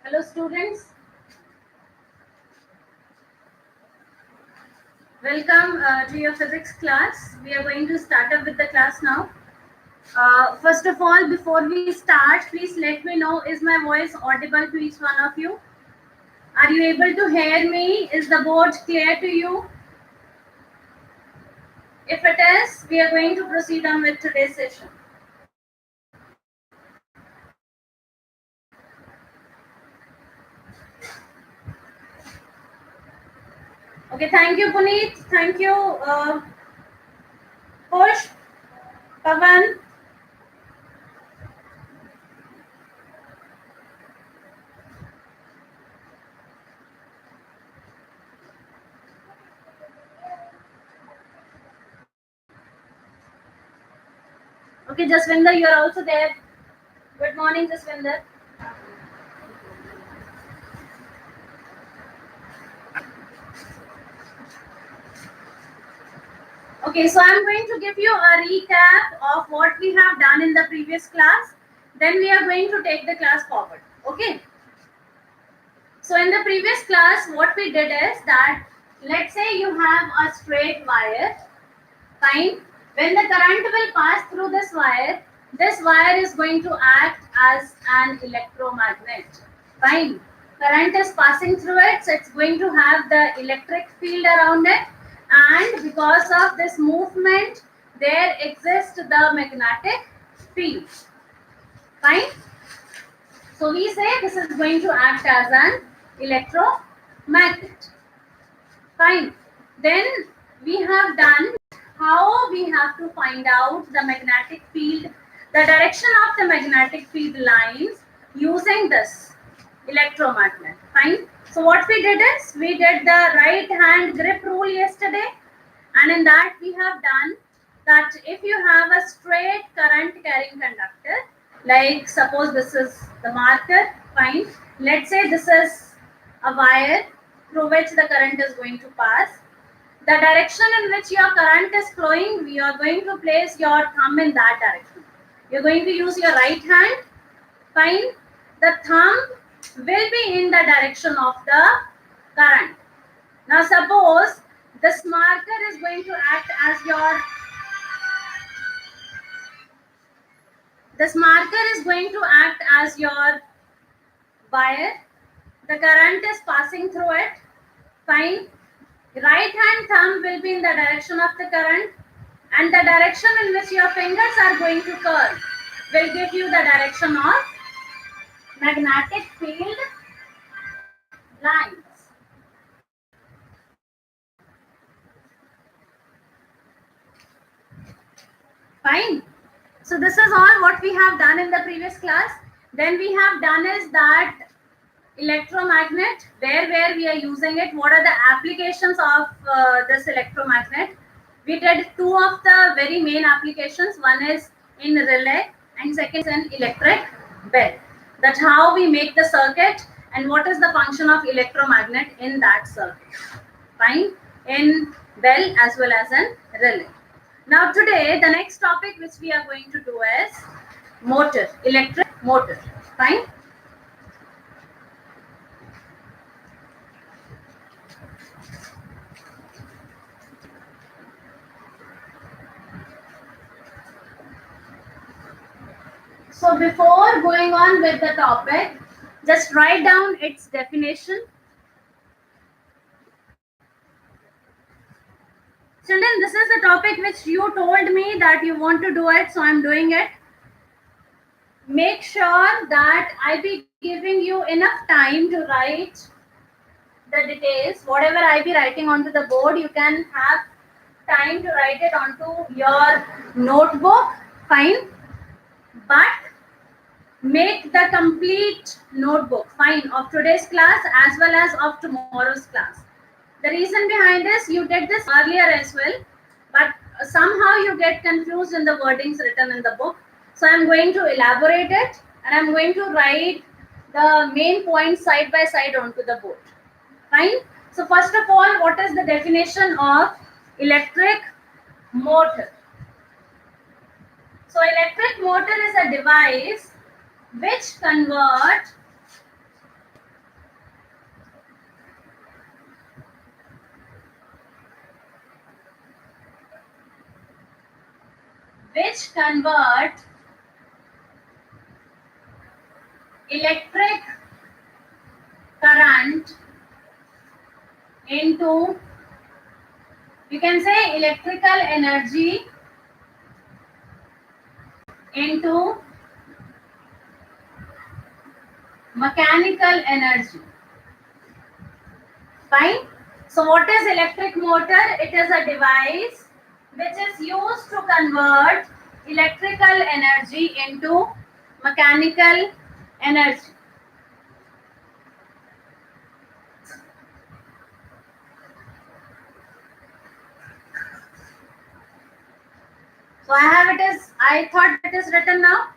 Hello students, welcome to your physics class. We are going to start up with the class now. First of all, before we start, please let me know, is my voice audible to each one of you? Are you able to hear me? Is the board clear to you? If it is, we are going to proceed on with today's session. Okay, thank you Puneet, thank you Push, Pavan. Okay, Jaswinder, you are also there. Good morning, Jaswinder. Okay, so I'm going to give you a recap of what we have done in the previous class. Then we are going to take the class forward. Okay. So in the previous class, what we did is that, let's say you have a straight wire. Fine. When the current will pass through this wire is going to act as an electromagnet. Fine. Current is passing through it, so it's going to have the electric field around it, and because of this movement, there exists the magnetic field. Fine. So we say this is going to act as an electromagnet. Fine. Then we have done how we have to find out the magnetic field, the direction of the magnetic field lines using this electromagnet. Fine. So what we did is we did the right hand grip rule yesterday, and in that we have done that if you have a straight current carrying conductor, like suppose this is the marker, fine. Let's say this is a wire through which the current is going to pass. The direction in which your current is flowing, you are going to place your thumb in that direction. You're going to use your right hand. Fine. The thumb will be in the direction of the current. Now suppose this marker is going to act as your wire. The current is passing through it. Fine. Right hand thumb will be in the direction of the current, and the direction in which your fingers are going to curl will give you the direction of magnetic field lines. Fine. So this is all what we have done in the previous class. Then we have done is that electromagnet, where we are using it, what are the applications of this electromagnet. We did two of the very main applications. One is in relay and second is in electric bell. That's how we make the circuit and what is the function of electromagnet in that circuit. Fine. In bell as well as in relay. Now today the next topic which we are going to do is motor, electric motor. Fine. So before going on with the topic, just write down its definition. Children, this is the topic which you told me that you want to do it, so I'm doing it. Make sure that I be giving you enough time to write the details. Whatever I be writing onto the board, you can have time to write it onto your notebook. Fine. But make the complete notebook, fine, of today's class as well as of tomorrow's class. The reason behind this, you did this earlier as well, but somehow you get confused in the wordings written in the book. So I'm going to elaborate it and I'm going to write the main points side by side onto the board. Fine. So first of all, what is the definition of electric motor? So electric motor is a device which converts which convert electric current into, you can say, electrical energy into mechanical energy. Fine. So what is electric motor? It is a device which is used to convert electrical energy into mechanical energy. So I thought it is written now.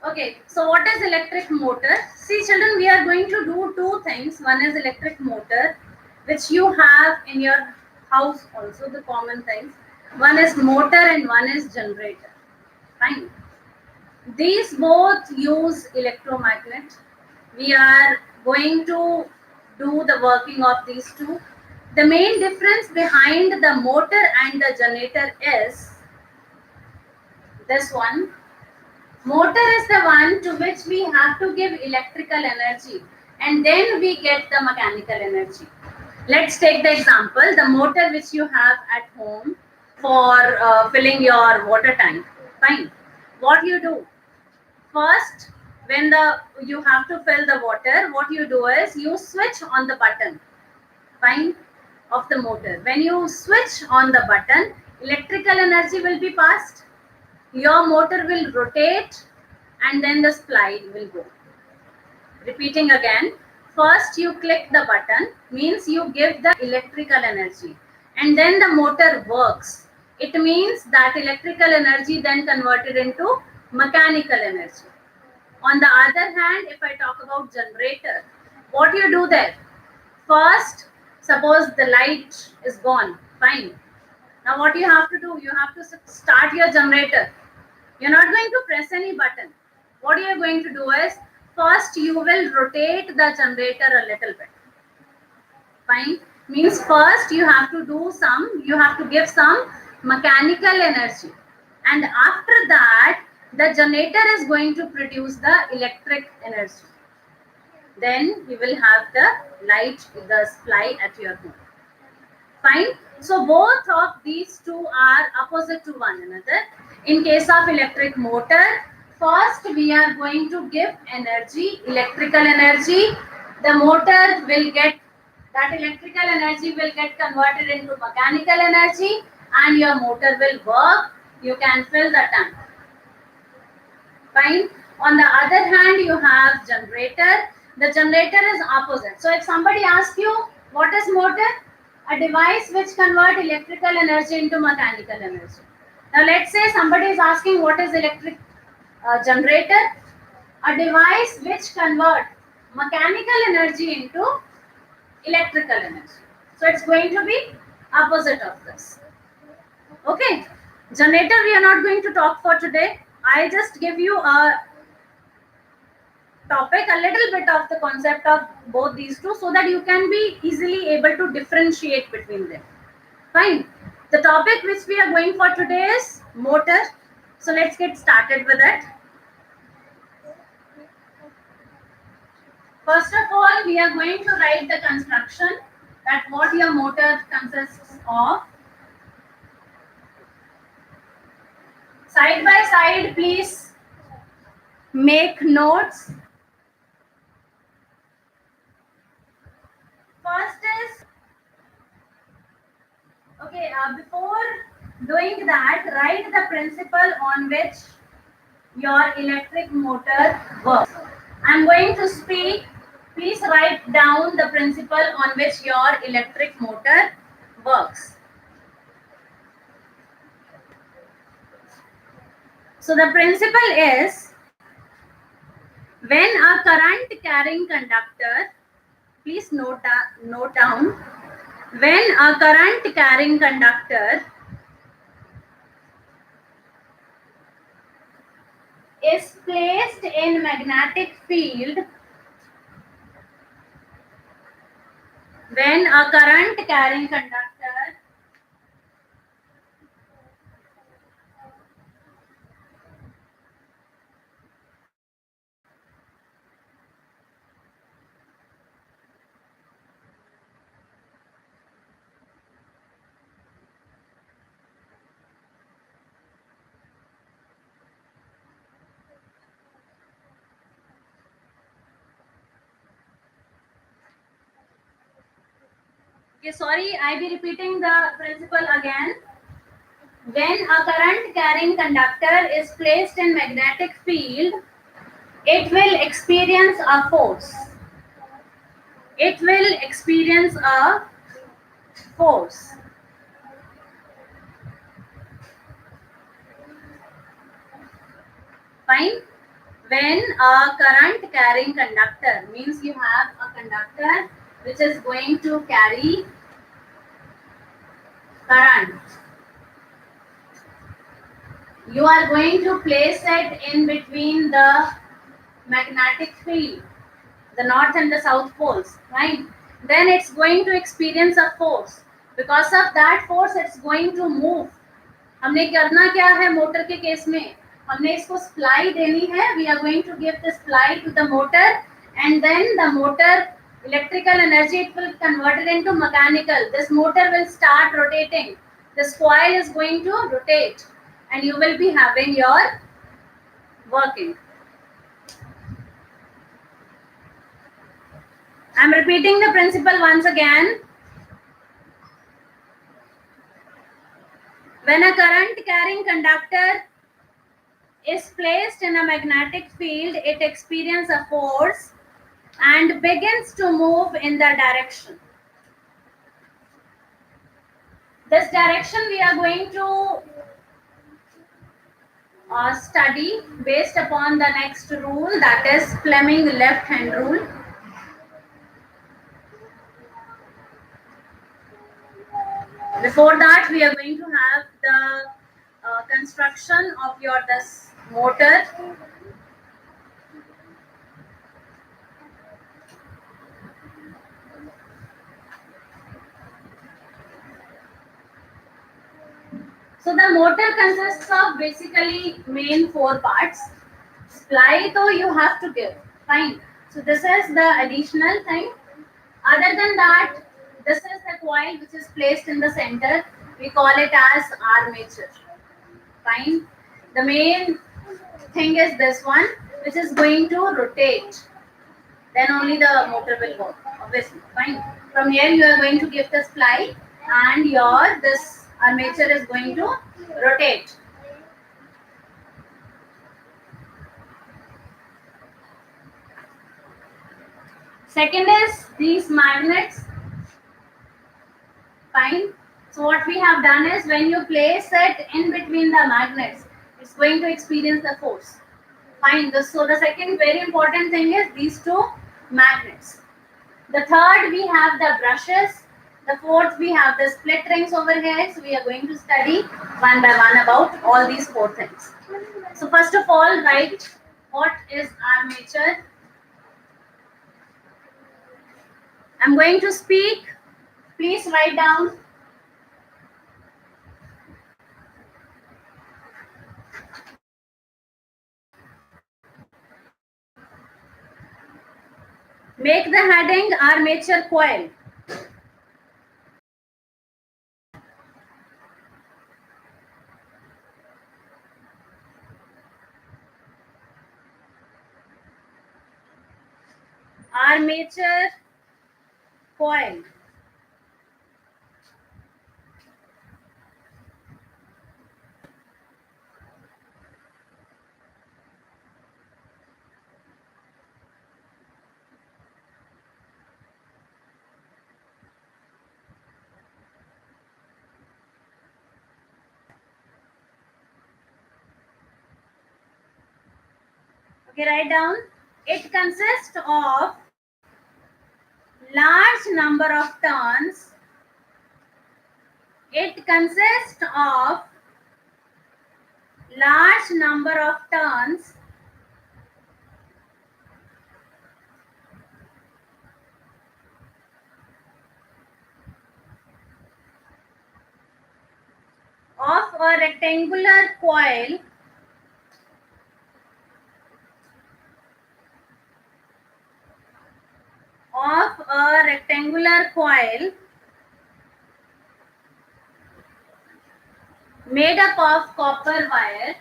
Okay, so what is electric motor? See children, we are going to do two things. One is electric motor, which you have in your house also, the common things. One is motor and one is generator. Fine. These both use electromagnet. We are going to do the working of these two. The main difference behind the motor and the generator is this one. Motor is the one to which we have to give electrical energy and then we get the mechanical energy. Let's take the example, the motor which you have at home for filling your water tank. Fine. What you do? First, when you have to fill the water, what you do is you switch on the button, fine, of the motor. When you switch on the button, electrical energy will be passed. Your motor will rotate and then the slide will go. Repeating again, first you click the button, means you give the electrical energy and then the motor works. It means that electrical energy then converted into mechanical energy. On the other hand, if I talk about generator, what you do there? First, suppose the light is gone, fine. Now what you have to do? You have to start your generator. You're not going to press any button. What you're going to do is, first you will rotate the generator a little bit. Fine. Means first you have to give some mechanical energy. And after that, the generator is going to produce the electric energy. Then you will have the light, the supply at your home. Fine. So both of these two are opposite to one another. In case of electric motor, first we are going to give energy, electrical energy. The motor will get, that electrical energy will get converted into mechanical energy and your motor will work. You can fill the tank. Fine. On the other hand, you have generator. The generator is opposite. So if somebody asks you, what is motor? A device which converts electrical energy into mechanical energy. Now let's say somebody is asking, what is electric generator? A device which converts mechanical energy into electrical energy. So it's going to be opposite of this. Okay. Generator we are not going to talk for today. I just give you a topic, a little bit of the concept of both these two so that you can be easily able to differentiate between them. Fine. The topic which we are going for today is motor. So let's get started with it. First of all, we are going to write the construction, that what your motor consists of. Side by side, please make notes. First is, okay, before doing that, write the principle on which your electric motor works. I'm going to speak. Please write down the principle on which your electric motor works. So the principle is, when a current carrying conductor, please note down, when a current carrying conductor is placed in magnetic field, when a current carrying conductor Okay, sorry, I be repeating the principle again. When a current carrying conductor is placed in magnetic field, it will experience a force. It will experience a force. Fine. When a current carrying conductor means you have a conductor which is going to carry current. You are going to place it in between the magnetic field, the north and the south poles, right? Then it's going to experience a force. Because of that force, it's going to move. हमने करना क्या है motor के case में, हमने इसको supply देनी है. We are going to give the supply to the motor, and then the motor electrical energy it will convert it into mechanical. This motor will start rotating. This coil is going to rotate, and you will be having your working. I'm repeating the principle once again. When a current carrying conductor is placed in a magnetic field, it experiences a force and begins to move in the direction. This direction we are going to study based upon the next rule, that is Fleming left hand rule. Before that, we are going to have the construction of your this motor. So the motor consists of basically main 4 parts. Supply though you have to give. Fine. So this is the additional thing. Other than that, this is the coil which is placed in the center. We call it as armature. Fine. The main thing is this one, which is going to rotate. Then only the motor will work. Obviously. Fine. From here you are going to give the supply, and your this armature is going to rotate. Second is these magnets. Fine. So what we have done is when you place it in between the magnets, it's going to experience the force. Fine. So the second very important thing is these 2 magnets. The third we have the brushes. The fourth we have the split rings over here. So we are going to study one by one about all these 4 things. So first of all, write what is armature. I'm going to speak. Please write down. Make the heading armature coil. Armature coil. Okay, write down. It consists of large number of turns. It consists of large number of turns of a rectangular coil made up of copper wire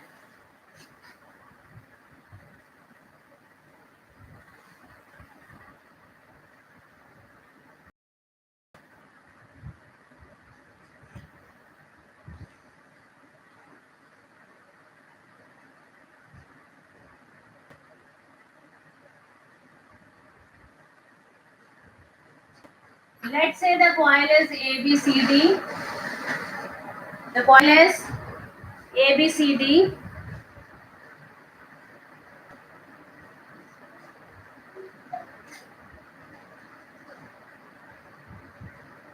Let's say the coil is ABCD. The coil is ABCD.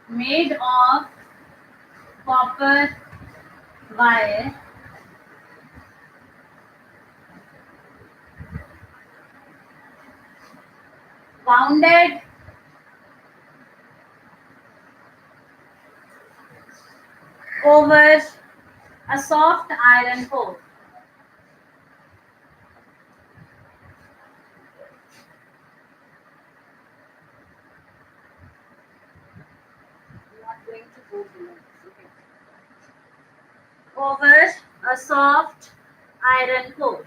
Made of copper wire wounded over a soft iron core. Not going to go below. Okay. Over a soft iron core.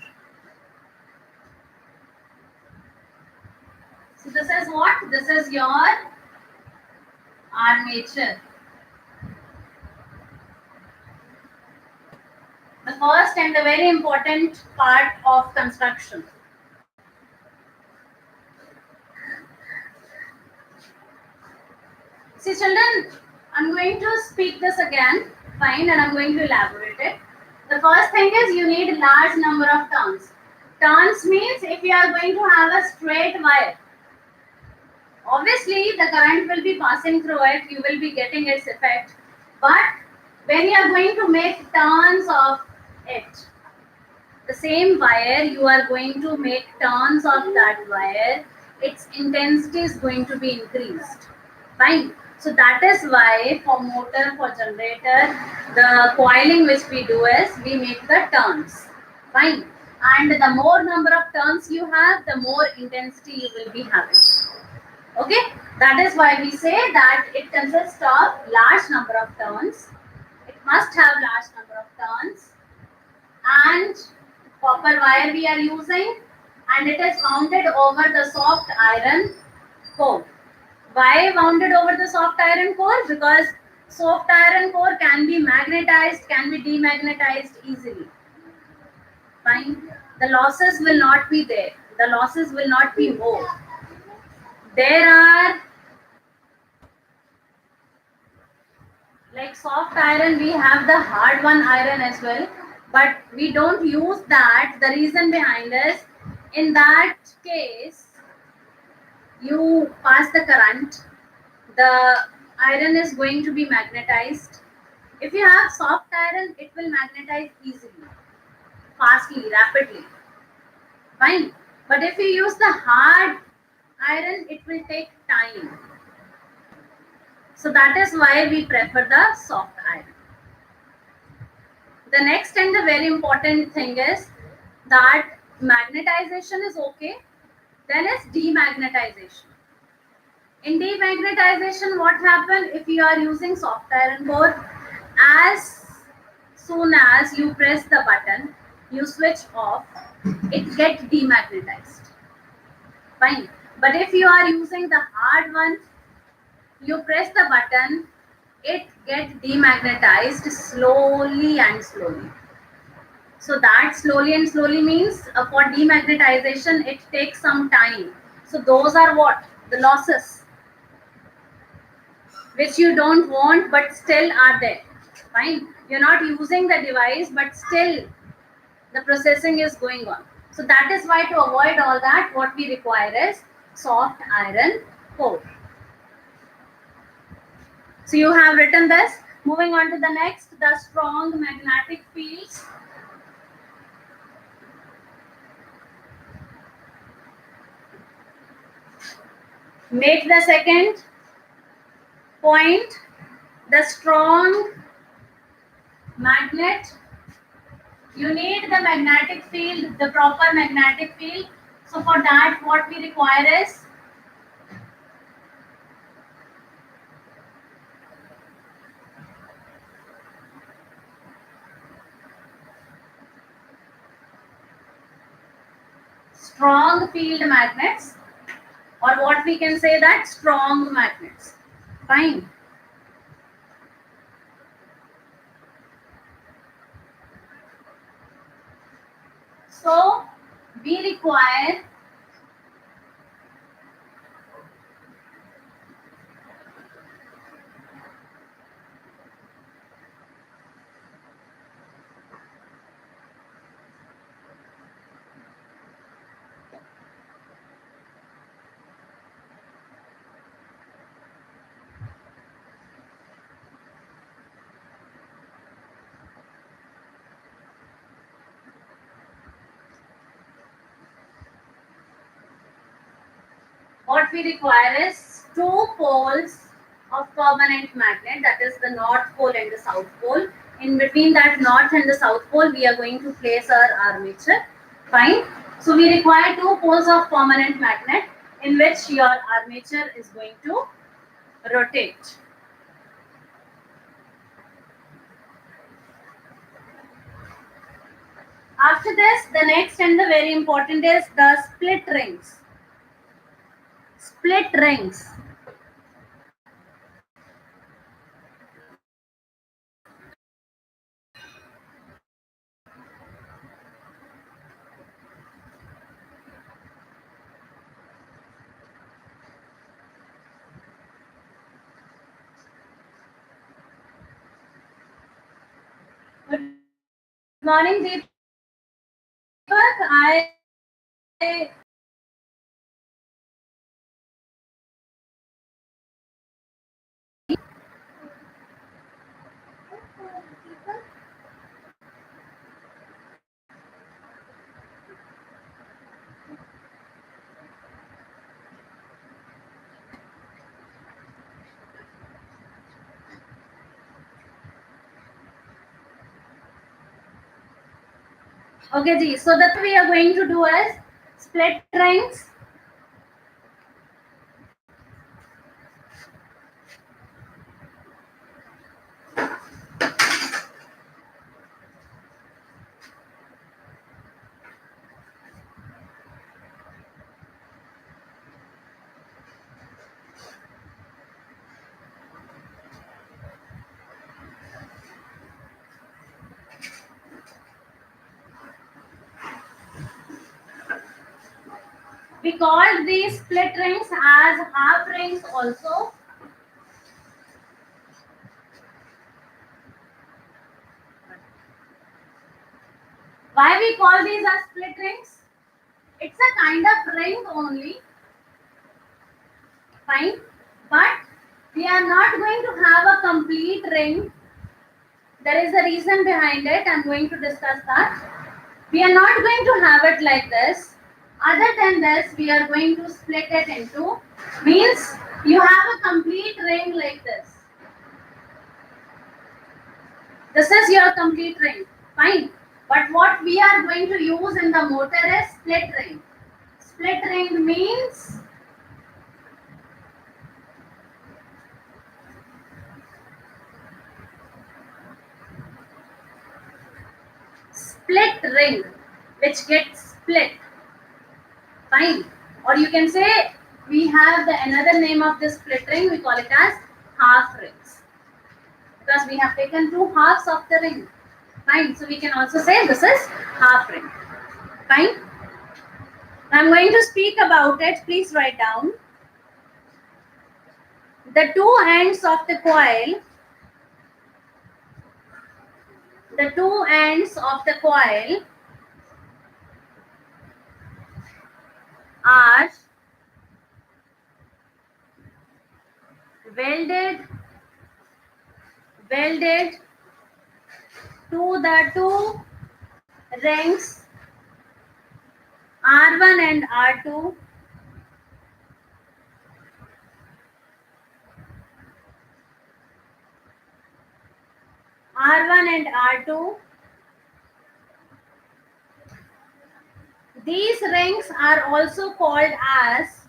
So this is what? This is your armature. The first and the very important part of construction. See children, I'm going to speak this again, fine, and I'm going to elaborate it. The first thing is you need large number of turns. Turns means if you are going to have a straight wire, obviously the current will be passing through it, you will be getting its effect. But when you are going to make turns of it, the same wire, you are going to make turns of that wire, its intensity is going to be increased. Fine. So that is why for motor, for generator, the coiling which we do is we make the turns. Fine. And the more number of turns you have, the more intensity you will be having. Okay. That is why we say that it consists of large number of turns. It must have large number of turns. And copper wire we are using, and it is mounted over the soft iron core. Why wounded over the soft iron core? Because soft iron core can be magnetized, can be demagnetized easily. Fine. The losses will not be there. The losses will not be more. There are, like soft iron, we have the hard one iron as well, but we don't use that. The reason behind is, in that case, you pass the current, the iron is going to be magnetized. If you have soft iron, it will magnetize easily, fastly, rapidly. Fine. But if you use the hard iron, it will take time. So that is why we prefer the soft iron. The next and the very important thing is that magnetization is okay, then is demagnetization. In demagnetization, what happens if you are using soft iron core? As soon as you press the button, you switch off, it gets demagnetized. Fine. But if you are using the hard one, you press the button, it gets demagnetized slowly and slowly. So that slowly and slowly means for demagnetization, it takes some time. So those are what? The losses, which you don't want but still are there. Fine. You're not using the device, but still the processing is going on. So that is why, to avoid all that, what we require is soft iron core. So you have written this. Moving on to the next, the strong magnetic fields. Make the second point, the strong magnet. You need the magnetic field, the proper magnetic field. So for that, what we require is strong field magnets, or what we can say that strong magnets. Fine. So we require what we require is two poles of permanent magnet, that is the north pole and the south pole. In between that north and the south pole, we are going to place our armature. Fine. So we require two poles of permanent magnet in which your armature is going to rotate. After this, the next and the very important is the split rings. Split rings. Good morning, Deepak. I okay, Ji. So that we are going to do is split rings. We call these split rings as half rings also. Why we call these as split rings? It's a kind of ring only. Fine. But we are not going to have a complete ring. There is a reason behind it. I'm going to discuss that. We are not going to have it like this. Other than this, we are going to split it into, means you have a complete ring like this. This is your complete ring. Fine. But what we are going to use in the motor is split ring. Split ring means split ring which gets split. Fine. Or you can say we have the another name of this split ring, we call it as half rings. Because we have taken two halves of the ring. Fine. So we can also say this is half ring. Fine. I'm going to speak about it. Please write down. The two ends of the coil, are welded to the two rings R1 and R2. R1 and R2. These rings are also called as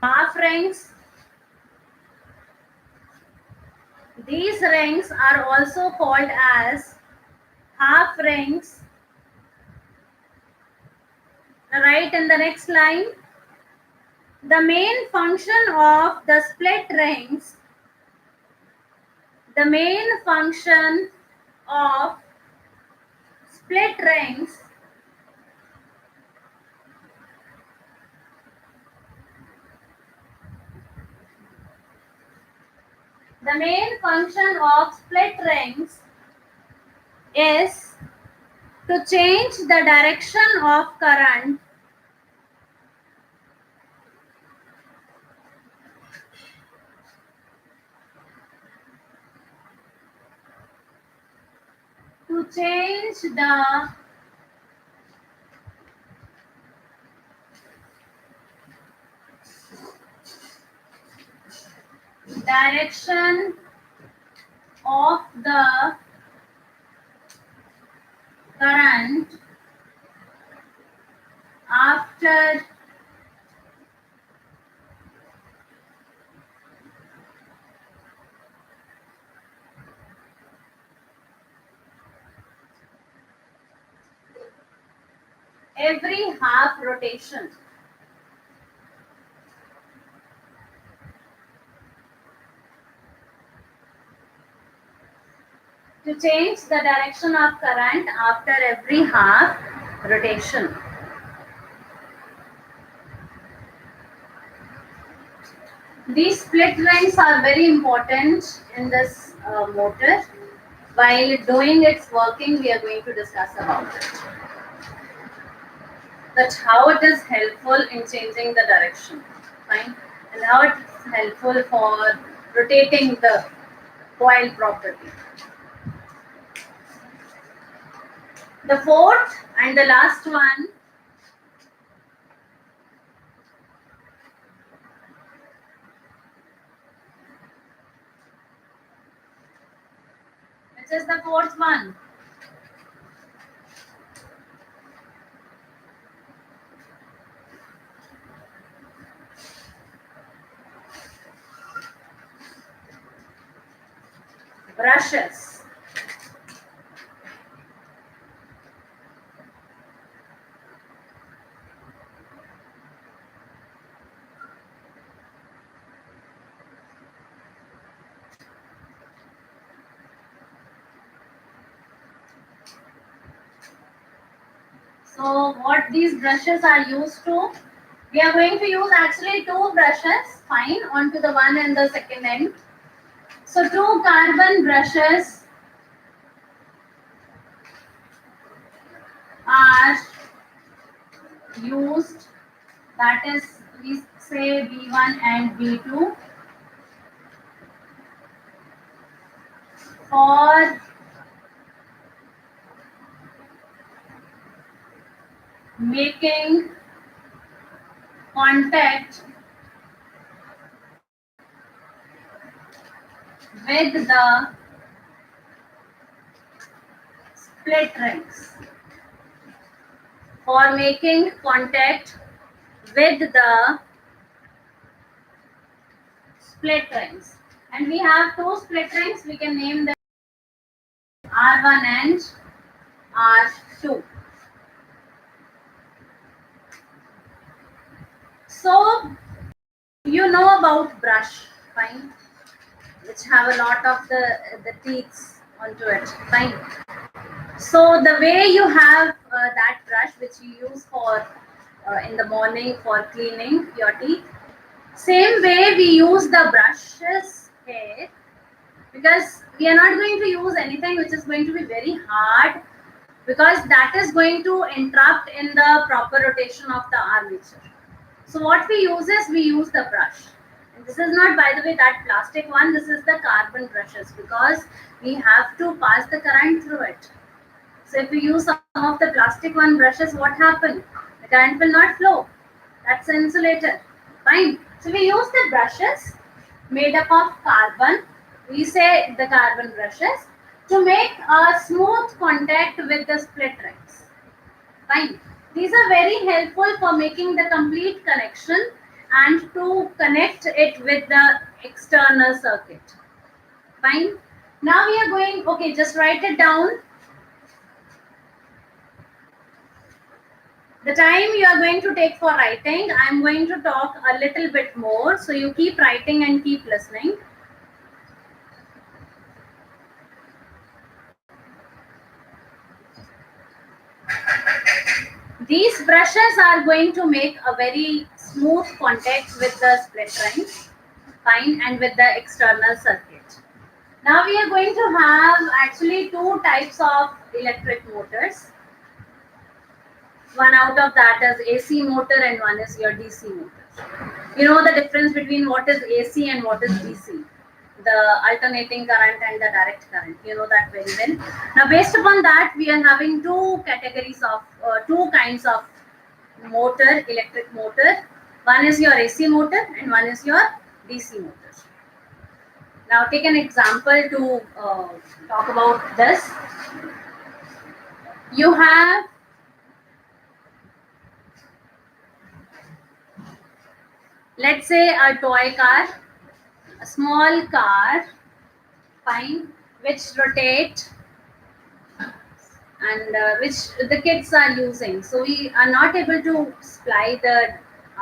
half rings. These rings are also called as half rings. Right in the next line. The main function of the split rings, the main function of split rings is to change the direction of current to change the direction of the current after every half rotation. To change the direction of current after every half rotation. These split rings are very important in this motor. While doing its working, we are going to discuss about it. That's how it is helpful in changing the direction, fine, and how it is helpful for rotating the coil properly. The fourth and the last one which is the fourth one. Brushes. So what these brushes are used to, we are going to use actually two brushes, fine, onto the one and the second end. So two carbon brushes are used, that is, we say B1 and B2 for making contact with the split rings. For making contact with the split rings. And we have two split rings, we can name them R1 and R2. So you know about brush, fine, which have a lot of the teeth onto it, fine. So the way you have that brush which you use for in the morning for cleaning your teeth, same way we use the brushes here, because we are not going to use anything which is going to be very hard, because that is going to interrupt in the proper rotation of the armature. So what we use is, we use the brush. And this is not, by the way, that plastic one, this is the carbon brushes, because we have to pass the current through it. So if we use some of the plastic one brushes, what happens? The current will not flow. That's an insulator. Fine. So we use the brushes made up of carbon. We say the carbon brushes to make a smooth contact with the split rings. Fine. These are very helpful for making the complete connection and to connect it with the external circuit. Fine. Now we are going, okay, just write it down. The time you are going to take for writing, I am going to talk a little bit more. So you keep writing and keep listening. These brushes are going to make a very smooth contact with the split rings, fine, and with the external circuit. Now we are going to have actually two types of electric motors. One out of that is AC motor and one is your DC motor. You know the difference between what is AC and what is DC. the alternating current and the direct current. You know that very well. Now, based upon that, we are having two categories of two kinds of motor, electric motor. One is your AC motor and one is your DC motor. Now, take an example to talk about this. You have let's say a toy car, a small car, fine, which rotate and which the kids are using. So we are not able to supply the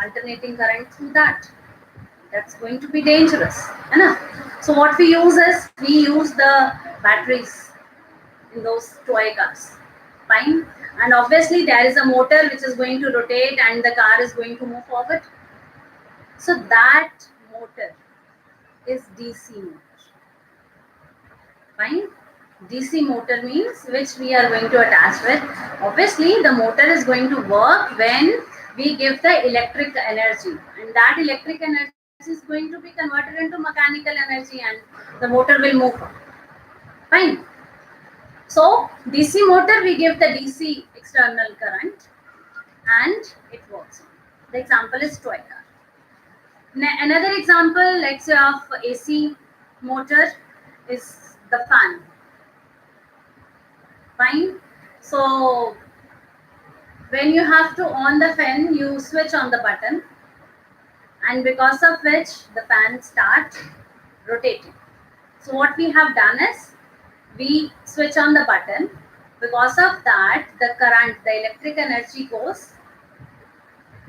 alternating current through that. That's going to be dangerous. So what we use is we use the batteries in those toy cars. Fine. And obviously there is a motor which is going to rotate and the car is going to move forward. So that motor is DC motor. Fine. DC motor means which we are going to attach with. Obviously, the motor is going to work when we give the electric energy, and that electric energy is going to be converted into mechanical energy, and the motor will move on. Fine. So, DC motor, we give the DC external current, and it works. The example is toy car. Another example, let's say of AC motor is the fan. Fine. So when you have to on the fan, you switch on the button, and because of which the fan starts rotating. So what we have done is we switch on the button. Because of that, the current, the electric energy goes.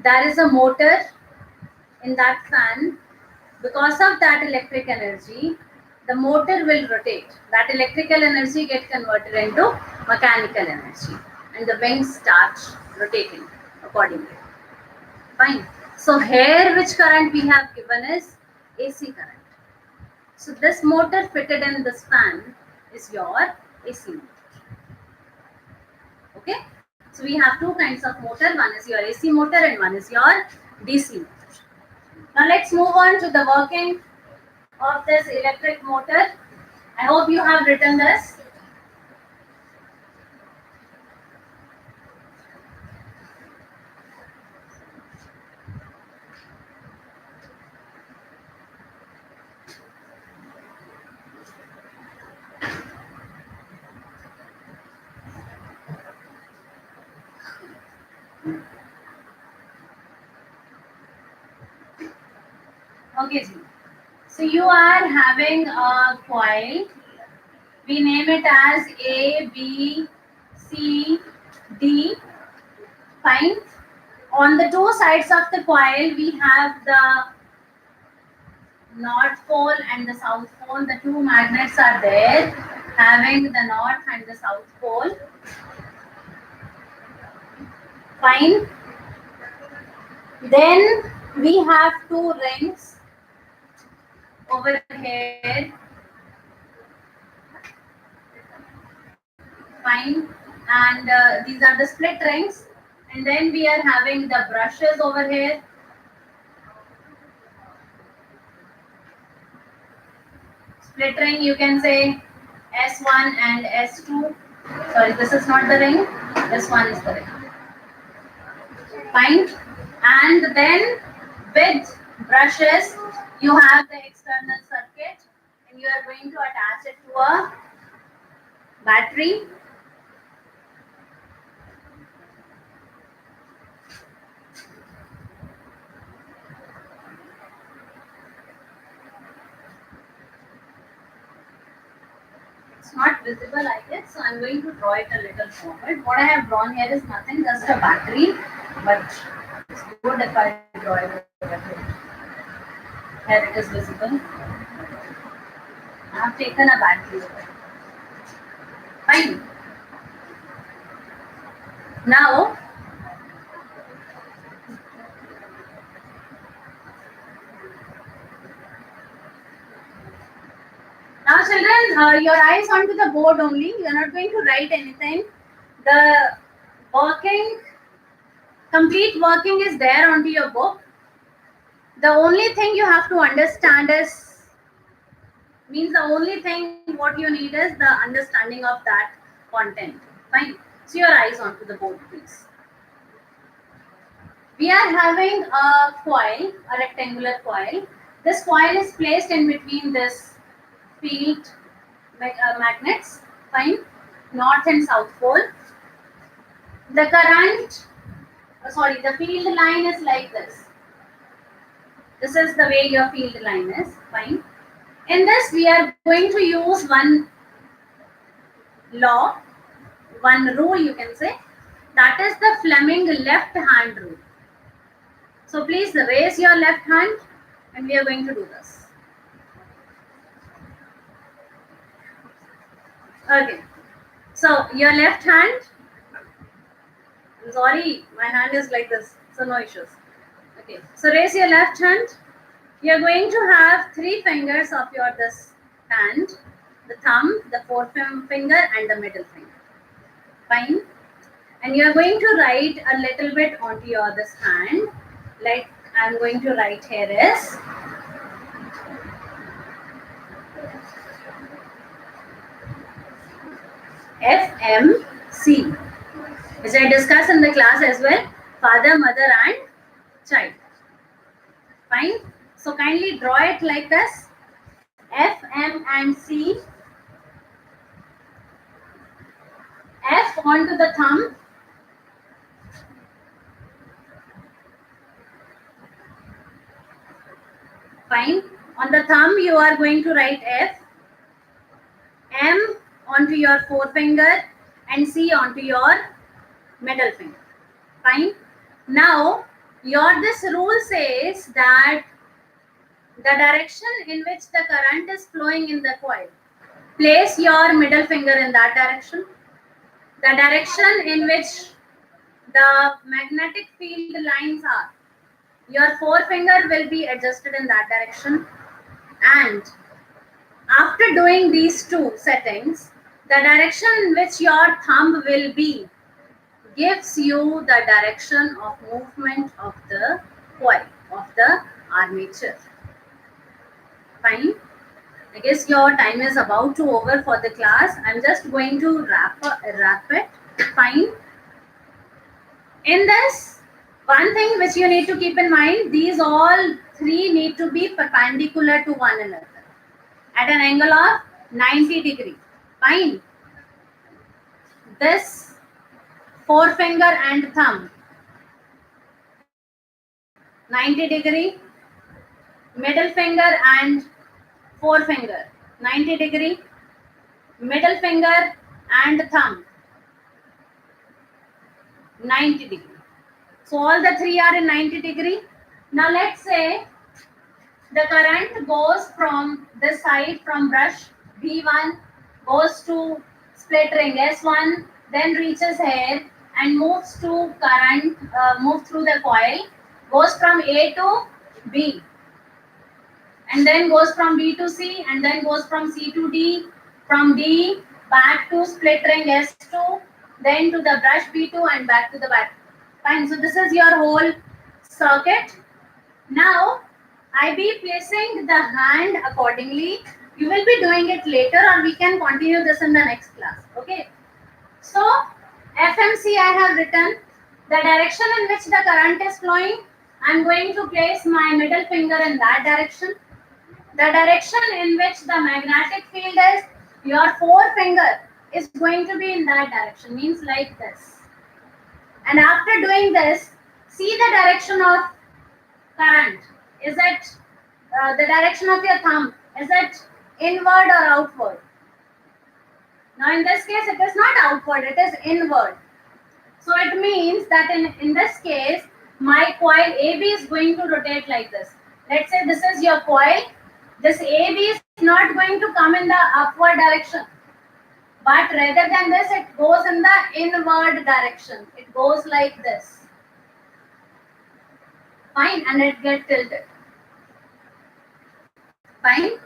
There is a motor in that fan. Because of that electric energy, the motor will rotate. That electrical energy gets converted into mechanical energy, and the wings start rotating accordingly. Fine. So here which current we have given is AC current. So this motor fitted in this fan is your AC motor. Okay. So we have two kinds of motor. One is your AC motor and one is your DC motor. Now let's move on to the working of this electric motor. I hope you have written this. Okay, so you are having a coil. We name it as A, B, C, D. Fine. On the two sides of the coil, we have the North Pole and the South Pole. The two magnets are there, having the North and the South Pole. Fine. Then we have two rings over here. Fine. And these are the split rings. And then we are having the brushes over here. Split ring, you can say S1 and S2. Sorry, this is not the ring. This one is the ring. Fine. And then with brushes, you have the external circuit, and you are going to attach it to a battery. It's not visible, I guess, so I'm going to draw it a little forward. What I have drawn here is nothing, just a battery, but it's good if I draw it over here. Here it is visible. I have taken a battery over. Fine. Now, children, your eyes onto the board only. You are not going to write anything. The complete working is there onto your book. The only thing you have to understand is Means the only thing what you need is the understanding of that content. Fine. So your eyes onto the board, please. We are having a coil, a rectangular coil. This coil is placed in between this field magnets. Fine. North and south pole. The current, the field line is like this. This is the way your field line is. Fine. In this, we are going to use one law, one rule you can say. That is the Fleming left hand rule. So please raise your left hand and we are going to do this. Okay. So your left hand, sorry, my hand is like this, so no issues. Okay. So raise your left hand. You are going to have 3 fingers of your this hand, the thumb, the forefinger and the middle finger. Fine. And you are going to write a little bit onto your this hand. Like I am going to write here is FMC, which I discussed in the class as well. Father, mother and child. Fine. So kindly draw it like this. F, M and C. F onto the thumb. Fine. On the thumb you are going to write F. M onto your forefinger and C onto your middle finger. Fine. Now this rule says that the direction in which the current is flowing in the coil, place your middle finger in that direction. The direction in which the magnetic field lines are, your forefinger will be adjusted in that direction. And after doing these 2 settings, the direction in which your thumb will be gives you the direction of movement of the coil, of the armature. Fine. I guess your time is about to over for the class. I'm just going to wrap it. Fine. In this, one thing which you need to keep in mind, these all 3 need to be perpendicular to one another at an angle of 90 degree. Fine. This forefinger and thumb, 90 degree. Middle finger and forefinger, 90 degree. Middle finger and thumb, 90 degree. So all the 3 are in 90 degree. Now let's say the current goes from this side, from brush B1, goes to split ring S1, then reaches here and moves to current, moves through the coil, goes from A to B, and then goes from B to C, and then goes from C to D, from D back to split ring S2, then to the brush B2 and back to the back. Fine. So this is your whole circuit. Now I be placing the hand accordingly. You will be doing it later or we can continue this in the next class. Okay. So FMC I have written the direction in which the current is flowing. I am going to place my middle finger in that direction. The direction in which the magnetic field is, your forefinger is going to be in that direction, means like this. And after doing this, see the direction of current. Is it the direction of your thumb? Is it inward or outward? Now in this case, it is not outward, it is inward. So it means that in this case, my coil AB is going to rotate like this. Let's say this is your coil. This AB is not going to come in the upward direction. But rather than this, it goes in the inward direction. It goes like this. Fine. And it gets tilted. Fine.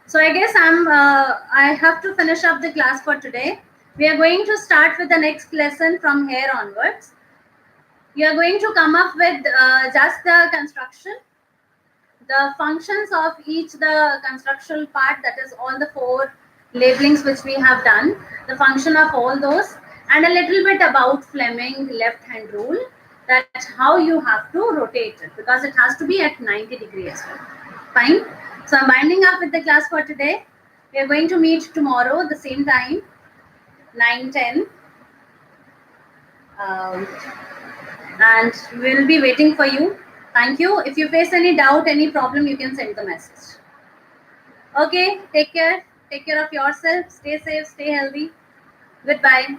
So I guess I have to finish up the class for today. We are going to start with the next lesson from here onwards. You are going to come up with just the construction, the functions of each the constructional part, that is all the 4 labelings which we have done, the function of all those, and a little bit about Fleming left hand rule, that how you have to rotate it, because it has to be at 90 degrees as well. Fine. So I'm winding up with the class for today. We are going to meet tomorrow the same time, 9:10. And we'll be waiting for you. Thank you. If you face any doubt, any problem, you can send the message. Okay, take care. Take care of yourself. Stay safe, stay healthy. Goodbye.